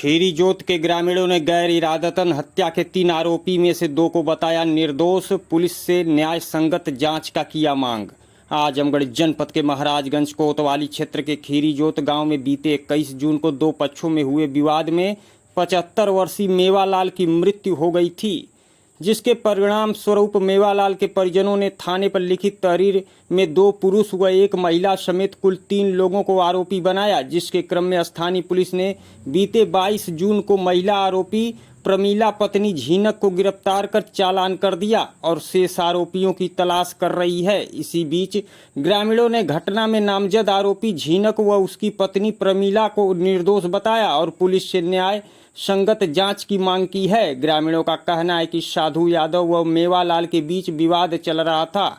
खीरी जोत के ग्रामीणों ने गैर इरादतन हत्या के 3 आरोपी में से 2 को बताया निर्दोष। पुलिस से न्याय संगत जांच का किया मांग। आजमगढ़ जनपद के महाराजगंज कोतवाली क्षेत्र के खीरी जोत गांव में बीते 21 जून को 2 पक्षों में हुए विवाद में 75 वर्षीय मेवालाल की मृत्यु हो गई थी, जिसके परिणाम स्वरूप मेवालाल के परिजनों ने थाने पर लिखित तहरीर में 2 पुरुष व 1 महिला समेत कुल 3 लोगों को आरोपी बनाया। जिसके क्रम में स्थानीय पुलिस ने बीते 22 जून को महिला आरोपी प्रमीला पत्नी झीनक को गिरफ्तार कर चालान कर दिया और शेष आरोपियों की तलाश कर रही है। इसी बीच ग्रामीणों ने घटना में नामजद आरोपी झीनक व उसकी पत्नी प्रमीला को निर्दोष बताया और पुलिस से न्याय संगत जांच की मांग की है। ग्रामीणों का कहना है कि साधु यादव व मेवालाल के बीच विवाद चल रहा था,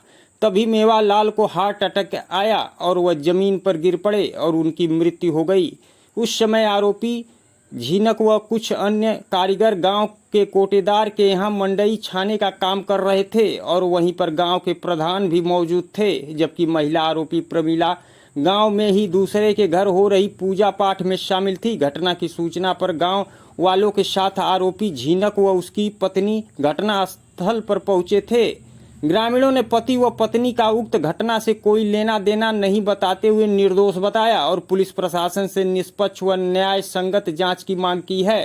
तभी मेवालाल को हार्ट अटैक आया और वह जमीन पर गिर पड़े और उनकी मृत्यु हो गई। उस समय आरोपी झीनक व कुछ अन्य कारीगर गांव के कोटेदार के यहां मंडई छाने का काम कर रहे थे और वहीं पर गांव के प्रधान भी मौजूद थे, जबकि महिला आरोपी प्रमीला गांव में ही दूसरे के घर हो रही पूजा पाठ में शामिल थी। घटना की सूचना पर गांव वालों के साथ आरोपी झीनक व उसकी पत्नी घटना स्थल पर पहुंचे थे। ग्रामीणों ने पति व पत्नी का उक्त घटना से कोई लेना देना नहीं बताते हुए निर्दोष बताया और पुलिस प्रशासन से निष्पक्ष व न्याय संगत जांच की मांग की है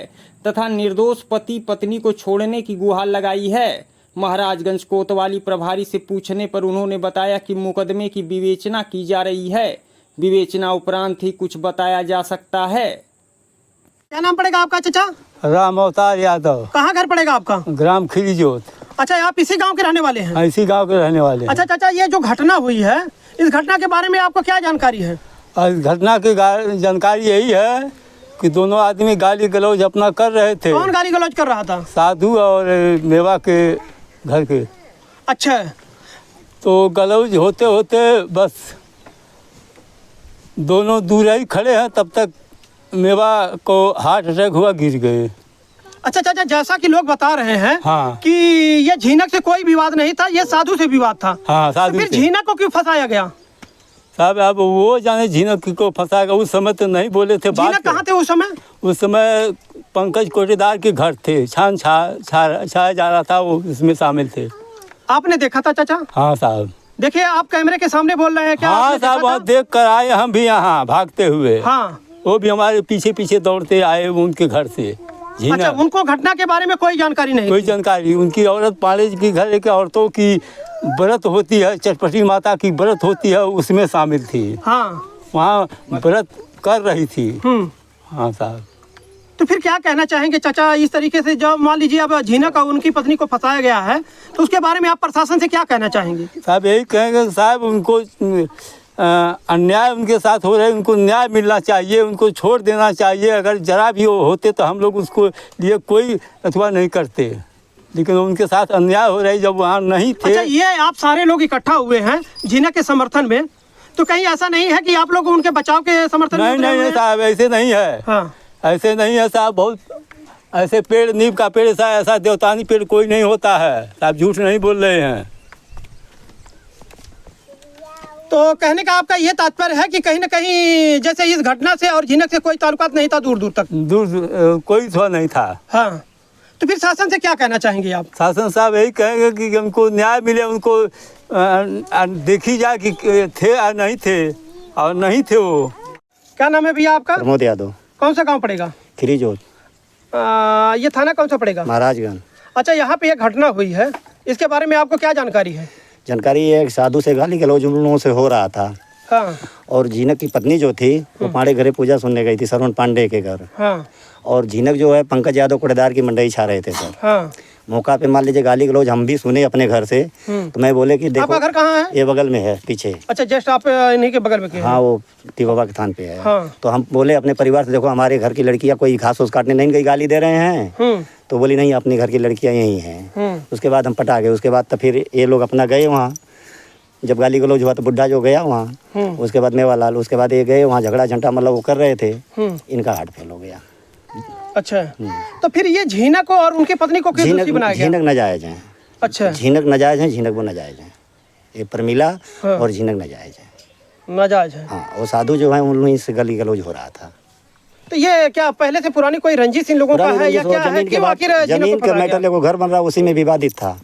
तथा निर्दोष पति पत्नी को छोड़ने की गुहार लगाई है। महाराजगंज कोतवाली प्रभारी से पूछने पर उन्होंने बताया कि मुकदमे की विवेचना की जा रही है, विवेचना उपरांत ही कुछ बताया जा सकता है। क्या नाम पड़ेगा आपका चाचा? राम अवतार यादव। कहाँ घर पड़ेगा आपका? ग्राम खीरी जोत। अच्छा, आप इसी गांव के रहने वाले हैं? इसी गांव के रहने वाले हैं। अच्छा चाचा, ये जो घटना हुई है, इस घटना के बारे में आपको क्या जानकारी है? इस घटना की जानकारी यही है कि दोनों आदमी गाली गलौज अपना कर रहे थे। कौन गाली गलौज कर रहा था? साधु और मेवा के घर के। अच्छा, तो गलौज होते होते बस दोनों दूर ही खड़े हैं, तब तक मेवा को हार्ट अटैक हुआ, गिर गए। अच्छा चाचा, जैसा कि लोग बता रहे हैं हाँ। कि ये झीनक से कोई विवाद नहीं था, ये साधु से विवाद था। हाँ, साधु तो फिर से। झीनक को क्यों फंसाया गया? साहब अब वो जाने झीनक को फंसाएगा, उस समय तो नहीं बोले थे। झीनक कहाँ थे उस समय? उस समय पंकज कोटेदार के घर थे, छान छाया जा रहा था, वो इसमें शामिल थे। आपने देखा था चाचा? हाँ साहब। देखिए, आप कैमरे के सामने बोल रहे हैं क्या? हाँ आपने साहब, देखा वहाँ था? देख कर आए हम भी यहाँ भागते हुए। हाँ, वो भी हमारे पीछे पीछे दौड़ते आए उनके घर से। अच्छा, उनको घटना के बारे में कोई जानकारी नहीं? कोई जानकारी। उनकी औरत पाड़े की घर के औरतों की व्रत होती है, चटपटी माता की व्रत होती है, उसमें शामिल थी। हाँ, वहाँ व्रत कर रही थी। हाँ साहब। तो फिर क्या कहना चाहेंगे चाचा, इस तरीके से जब मान लीजिए अब झीनक और उनकी पत्नी को फंसाया गया है, तो उसके बारे में आप प्रशासन से क्या कहना चाहेंगे? साहब यही कहेंगे साहब, उनको अन्याय उनके साथ हो रहा है, उनको न्याय मिलना चाहिए, उनको छोड़ देना चाहिए। अगर जरा भी होते तो हम लोग उसको लिए कोई अथवा नहीं करते, लेकिन उनके साथ अन्याय हो रहा है जब वहाँ नहीं थे। अच्छा, ये आप सारे लोग इकट्ठा हुए हैं झीनक के समर्थन में, तो कहीं ऐसा नहीं है कि आप लोग उनके बचाव के समर्थन में? नहीं साहब, ऐसे नहीं है। हाँ, ऐसे नहीं है साहब। बहुत ऐसे पेड़, नीम का पेड़ ऐसा देवतानी पेड़ कोई नहीं होता है साहब, झूठ नहीं बोल रहे हैं। तो कहने का आपका ये तात्पर्य है कि कहीं ना कहीं जैसे इस घटना से और झीनक से कोई ताल्लुकात नहीं था, दूर दूर तक? दूर कोई थोड़ा नहीं था। हाँ, तो फिर शासन से क्या कहना चाहेंगे आप? शासन साहब यही कहेंगे कि उनको न्याय मिले, उनको देखी जाए कि थे या नहीं थे, और नहीं थे वो। क्या नाम है भैया आपका? प्रमोद यादव। कौन सा गांव पड़ेगा? खीरी जोत। ये थाना कौन सा पड़ेगा? महाराजगंज। अच्छा, यहाँ पे एक घटना हुई है, इसके बारे में आपको क्या जानकारी है? जानकारी ये एक साधु से गाली गलौज उन लोगों से हो रहा था। हाँ, और झीनक की पत्नी जो थी वो पाड़े घरे पूजा सुनने गई थी, सरवण पांडे के घर। हाँ, और झीनक जो है पंकज यादव कोटेदार की मंडई छा रहे थे सर। हाँ, मौका पे मान लीजिए गाली गलौज हम भी सुने अपने घर से, तो मैं बोले कि देखो। आपका घर कहाँ है? ये बगल में है, पीछे। अच्छा, जस्ट आप इन्हीं के बगल में के? हाँ, वो बाबा के थान पे है। हाँ। तो हम बोले अपने परिवार से, देखो हमारे घर की लड़कियां कोई घास फूस काटने नहीं गई, गाली दे रहे हैं। तो बोली नहीं, अपने घर की लड़कियां यही हैं। उसके बाद हम पटा गए। उसके बाद तो फिर ये लोग अपना गए वहाँ, जब गाली गलौज हुआ तो बुढ़ा जो गया वहाँ, उसके बाद मेवालाल, उसके बाद ये गए वहाँ, झगड़ा झंटा मतलब वो कर रहे थे, इनका हार्ट फेल हो गया। अच्छा, तो फिर ये झीनक और उनकी पत्नी को क्यों दोषी बनाया गया? झीनक नाजायज है। अच्छा, झीनक नाजायज है, झीनक वो नाजायज है। ये प्रमीला और झीनक नाजायज है। नाजायज है। हाँ, वो साधु जो है उन लोगों से गाली गलौज हो रहा था। तो ये क्या पहले से पुरानी कोई रंजिश इन लोगों का है या क्या है? क्यों आखिर जीनक जमीन को का पकड़ा मैटर गया? देखो, घर बन रहा उसी में विवादित था।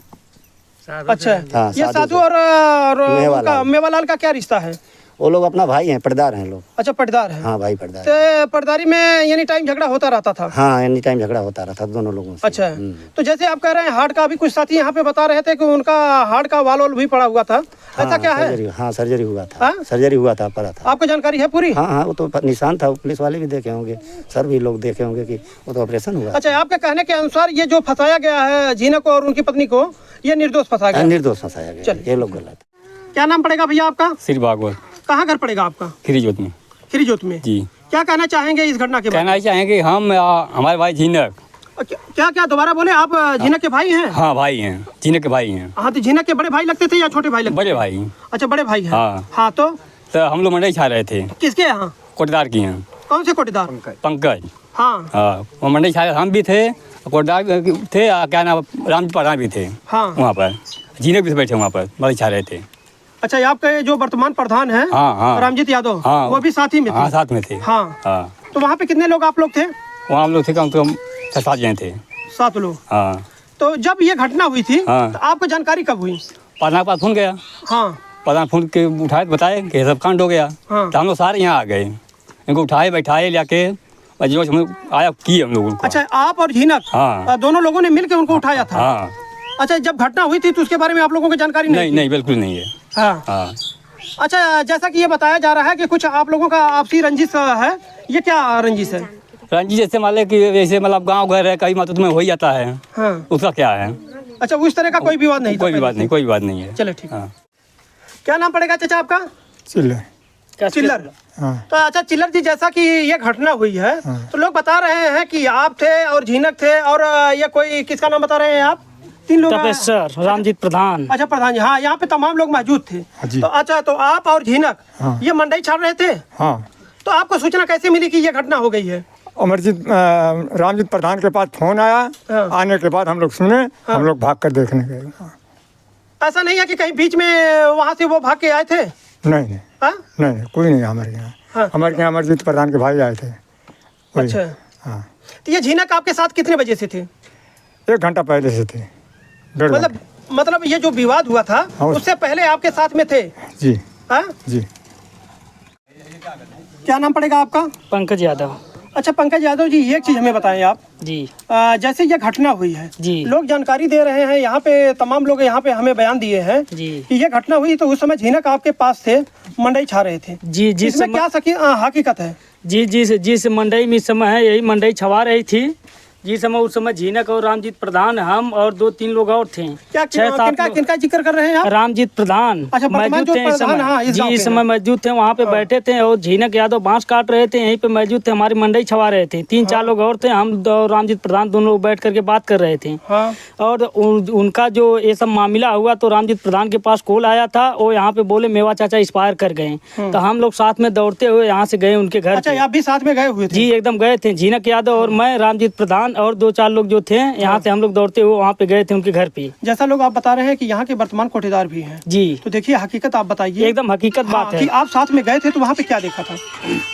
अच्छा, हाँ, ये साधु और उनका मेवालाल का क्या रिश्ता है? वो लोग अपना भाई हैं, पटदार हैं लोग। अच्छा, पटदार है। हाँ भाई, पटदार। तो पटदारी में एनी टाइम झगड़ा होता रहता था? हाँ, एनी टाइम झगड़ा होता रहता दोनों लोगों से। अच्छा, तो जैसे आप कह रहे हैं हार्ट का, भी कुछ साथी यहाँ पे बता रहे थे कि उनका हार्ट का वाल भी पड़ा हुआ था, ऐसा क्या है? हाँ, सर्जरी हुआ था। हाँ? सर्जरी हुआ था, पड़ा था। आपको जानकारी है पूरी? हाँ हाँ, वो तो निशान था, पुलिस वाले भी देखे होंगे, सर भी लोग देखे होंगे कि वो तो ऑपरेशन हुआ। अच्छा, आपके कहने के अनुसार ये जो फंसाया गया है जीनक को और उनकी पत्नी को, ये निर्दोष फंसाया गया? निर्दोष फंसाया गया, ये लोग गलत। क्या नाम पड़ेगा भैया आपका? श्री भागवत, कहाँ घर पड़ेगा आपका? खिरीजोत में। खिरीजोत में जी। क्या कहना चाहेंगे इस घटना के बारे में? कहना चाहेंगे हम हमारे भाई झीनक। क्या क्या दोबारा बोले आप? झीनक के भाई हैं? हाँ भाई हैं, झीनक के भाई हैं। हाँ, तो झीनक के बड़े भाई लगते थे या छोटे भाई लगते? बड़े भाई। अच्छा, बड़े भाई हैं। हाँ। हाँ, तो हम लोग मंडई छा रहे थे। किसके यहाँ? कोटदार की हैं। कौन से कोटेदार? पंकज। हाँ हाँ, वो मंडई छा हम भी थे, कोटदार थे, क्या नाम, राम प्रधान भी थे। हाँ। वहाँ पर झीनक भी बैठे वहाँ पर मंडई छा रहे थे। अच्छा, आपके जो वर्तमान प्रधान हैं हाँ। रामजीत यादव, हाँ, वो भी साथ ही में थे? हाँ, साथ में थे। हाँ। हाँ, तो वहाँ पे कितने लोग आप लोग थे? वहाँ हम लोग थे कम से कम 6-7 जने थे। 7 लोग। हाँ। तो जब ये घटना हुई थी, हाँ। तो आपको जानकारी कब हुई? प्रधान के पास फोन गया। हाँ। प्रधान फोन के उठाए, बताए कि सब कांड हो गया। हाँ। तो हम लोग सारे यहाँ आ गए, इनको उठाए बैठाए लेके और जो हम लोग आया किए हम लोगों को। अच्छा, आप और झीनक हाँ। दोनों लोगों ने मिलकर उनको उठाया था? हाँ। अच्छा, जब घटना हुई थी तो उसके बारे में आप लोगों को जानकारी नहीं? नहीं, बिल्कुल नहीं है। हाँ। हाँ। अच्छा, जैसा कि ये बताया जा रहा है कि कुछ आप लोगों का आपसी रंजिश है, ये क्या रंजिश है? रंजी जैसे मान लें कि जैसे मतलब गांव घर है, कहीं मातूत में हो ही जाता है। हाँ। उसका क्या है? अच्छा, उस तरह का कोई विवाद नहीं था? कोई विवाद नहीं, कोई विवाद नहीं है। चले, ठीक। हाँ। क्या नाम पड़ेगा चाचा आपका? चिल्लर। चिल्लर। हाँ। तो अच्छा चिल्लर जी, जैसा कि ये घटना हुई है, तो लोग बता रहे हैं कि आप थे और झीनक थे और ये कोई, किसका नाम बता रहे हैं आप? 3 लोग। तपेश्वर, रामजीत प्रधान। अच्छा, प्रधान जी। हाँ, यहाँ पे तमाम लोग मौजूद थे। जी। तो अच्छा, तो आप और झीनक ये मंडई छाड़ रहे थे? हाँ। तो आपको सूचना कैसे मिली कि ये घटना हो गई है? अमरजीत रामजीत प्रधान के पास फोन आया। हाँ। आने के बाद हम लोग सुने, हम लोग भाग कर देखने गए। ऐसा नहीं है कि कहीं बीच में वहाँ से वो भाग के आए थे? नहीं, हाँ? नहीं, कोई नहीं हमारे यहाँ। हाँ। हमारे यहाँ अमरजीत प्रधान के भाई आए थे। वही। अच्छा। हाँ। तो ये झीनक आपके साथ कितने बजे से थे? 1 घंटा पहले से थे। 1.5 घंटा। मतलब ये जो विवाद हुआ था, हाँ। उससे पहले आपके साथ में थे? जी। हाँ? जी। क्या नाम पड़ेगा आपका? पंकज यादव। अच्छा, पंकज यादव जी, एक चीज़ हमें बताएं आप। जी। जैसे ये घटना हुई है, जी। लोग जानकारी दे रहे हैं, यहाँ पे तमाम लोग यहाँ पे हमें बयान दिए हैं जी। कि ये घटना हुई तो उस समय झीनक आपके पास थे, मंडई छा रहे थे। जी। इसमें क्या हकीकत है? जी, जिस मंडई में समय है, यही मंडई छवा रही थी। जिस समय उस समय झीनक और रामजीत प्रधान, हम और 2-3 लोग और थे। क्या किनका जिक्र कर रहे हैं आप? रामजीत प्रधान अच्छा, मौजूद थे इस समय। हाँ, जी, इस समय मौजूद थे, वहाँ पे बैठे थे और झीनक यादव बांस काट रहे थे, यहीं पे मौजूद थे, हमारी मंडई छवा रहे थे। 3-4 लोग और थे, हम और रामजीत प्रधान दोनों लोग बैठ करके बात कर रहे थे। हाँ। और उनका जो ये सब मामला हुआ तो रामजीत प्रधान के पास कॉल आया था, वो यहाँ पे बोले मेवा चाचा एक्सपायर कर गए। तो हम लोग साथ में दौड़ते हुए यहाँ से गए उनके घर। अच्छा, आप भी साथ में गए हुए थे? जी, एकदम गए थे। झीनक यादव और मैं, रामजीत प्रधान और 2-4 लोग जो थे, यहाँ से हम लोग दौड़ते हुए वहाँ पे गए थे उनके घर पे। जैसा लोग आप बता रहे हैं कि यहाँ के वर्तमान कोटेदार भी हैं। जी। तो देखिए, हकीकत आप बताइए। एकदम हकीकत बात है कि आप साथ में गए थे तो वहाँ पे क्या देखा था?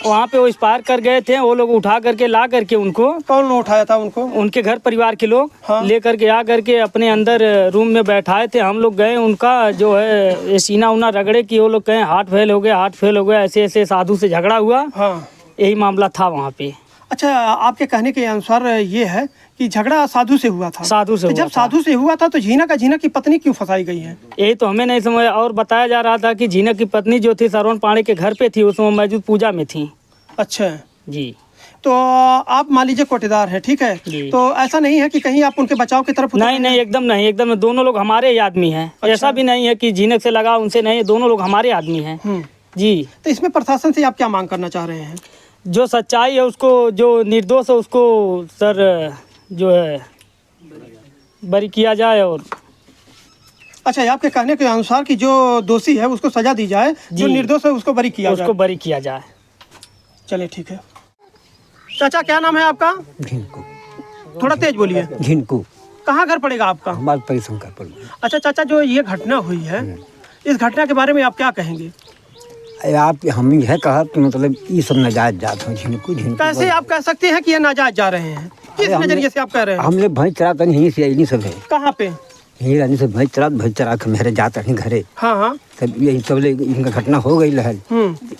वहाँ पे वो एक्सपायर कर गए थे, वो लोग उठा करके ला करके उनको, कौन उठाया था उनको? उनके घर परिवार के लोग। हाँ। ले करके आ करके अपने अंदर रूम में बैठाए थे। हम लोग गए, उनका जो है ये सीना उना रगड़े कि वो लोग कहें हार्ट फेल हो गया, ऐसे ऐसे साधु से झगड़ा हुआ। हाँ। यही मामला था वहाँ पे। अच्छा, आपके कहने के अनुसार ये है कि झगड़ा साधु से हुआ था? साधु से तो जब हुआ था। साधु से हुआ था तो झीनक की पत्नी क्यों फंसाई गई है? यही तो हमें नहीं समझ। और बताया जा रहा था कि झीनक की पत्नी जो थी श्रवण पांडे के घर पे थी, उस समय मौजूद पूजा में थी। अच्छा जी। तो आप मान लीजिए कोटेदार है, ठीक है, जी। तो ऐसा नहीं है कि कहीं आप उनके बचाव की तरफ नहीं, एकदम नहीं, एकदम दोनों लोग हमारे ही आदमी हैं। ऐसा भी नहीं है कि झीनक से लगा उनसे, नहीं, दोनों लोग हमारे आदमी हैं। जी। तो इसमें प्रशासन से आप क्या मांग करना चाह रहे हैं? जो सच्चाई है उसको, जो निर्दोष है उसको सर जो है बरी किया जाए। और अच्छा, आपके कहने के अनुसार कि जो दोषी है उसको सजा दी जाए, जो निर्दोष है उसको बरी किया जाए। उसको बरी किया जाए। चलिए, ठीक है। चाचा, क्या नाम है आपका? झिनकू। थोड़ा तेज बोलिए। झिनकू। कहाँ घर पड़ेगा आपका? हमारे परिशंकर पर। अच्छा चाचा, जो ये घटना हुई है, इस घटना के बारे में आप क्या कहेंगे? आप हम यह कहा कि मतलब ये सब नाजायज जात हो झिनको कैसे आप कह सकते हैं कि ये नाजायज जा रहे हैं? किस नजरिए से आप कह रहे हैं? हमने भैंस चरा तो यहीं से यही सब है, कहाँ पे? यही रहने से भैंस चरा के मेरे जात रहे घरे, हाँ हाँ। तब यही सब इनका घटना हो गई लहल।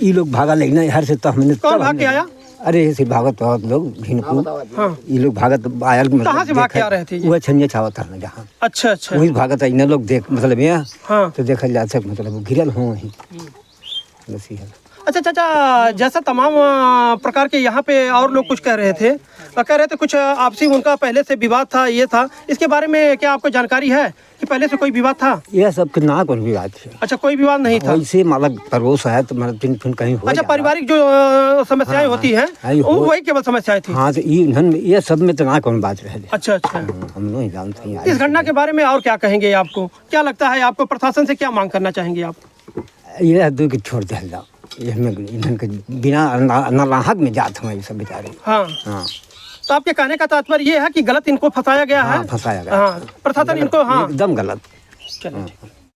ये लोग भागा लेकिन हर से तो हमने कौन भाग के आया? अरे ऐसे भागत बहुत लोग झिनको, हाँ। ये लोग भागत आयल कहाँ से भाग के आ रहे थे? वह छनिया छावत था जहाँ, अच्छा अच्छा। वही भागत इन लोग देख मतलब यहाँ हाँ। तो देखल जा सक मतलब गिरल हो वहीं बस ये है। अच्छा चाचा, जैसा तमाम प्रकार के यहाँ पे और लोग कुछ कह रहे थे, कह रहे थे कुछ आपसी उनका पहले से विवाद था, ये था, इसके बारे में क्या आपको जानकारी है कि पहले से कोई विवाद था? यह सब के ना कोई विवाद है। अच्छा, कोई विवाद नहीं था। वैसे मतलब पड़ोस है तो मतलब फिर कहीं हो अच्छा, पारिवारिक जो समस्याएं होती हैं वही केवल समस्याएं थी। हाँ, तो ये सब में तो ना कौन बात रहे। अच्छा अच्छा, हम नहीं जानते हैं इस घटना के बारे में और क्या कहेंगे? आपको क्या लगता है, आपको प्रशासन से क्या मांग करना चाहेंगे आप? ये दो के छोड़ दिया जाओ, इनके बिना नालाहक में जात हमारे सब बेचारे। हाँ हाँ, तो आपके कहने का तात्पर्य ये है कि गलत इनको फंसाया गया है? फंसाया गया। हाँ, प्रशासन इनको, हाँ एकदम गलत। चलो।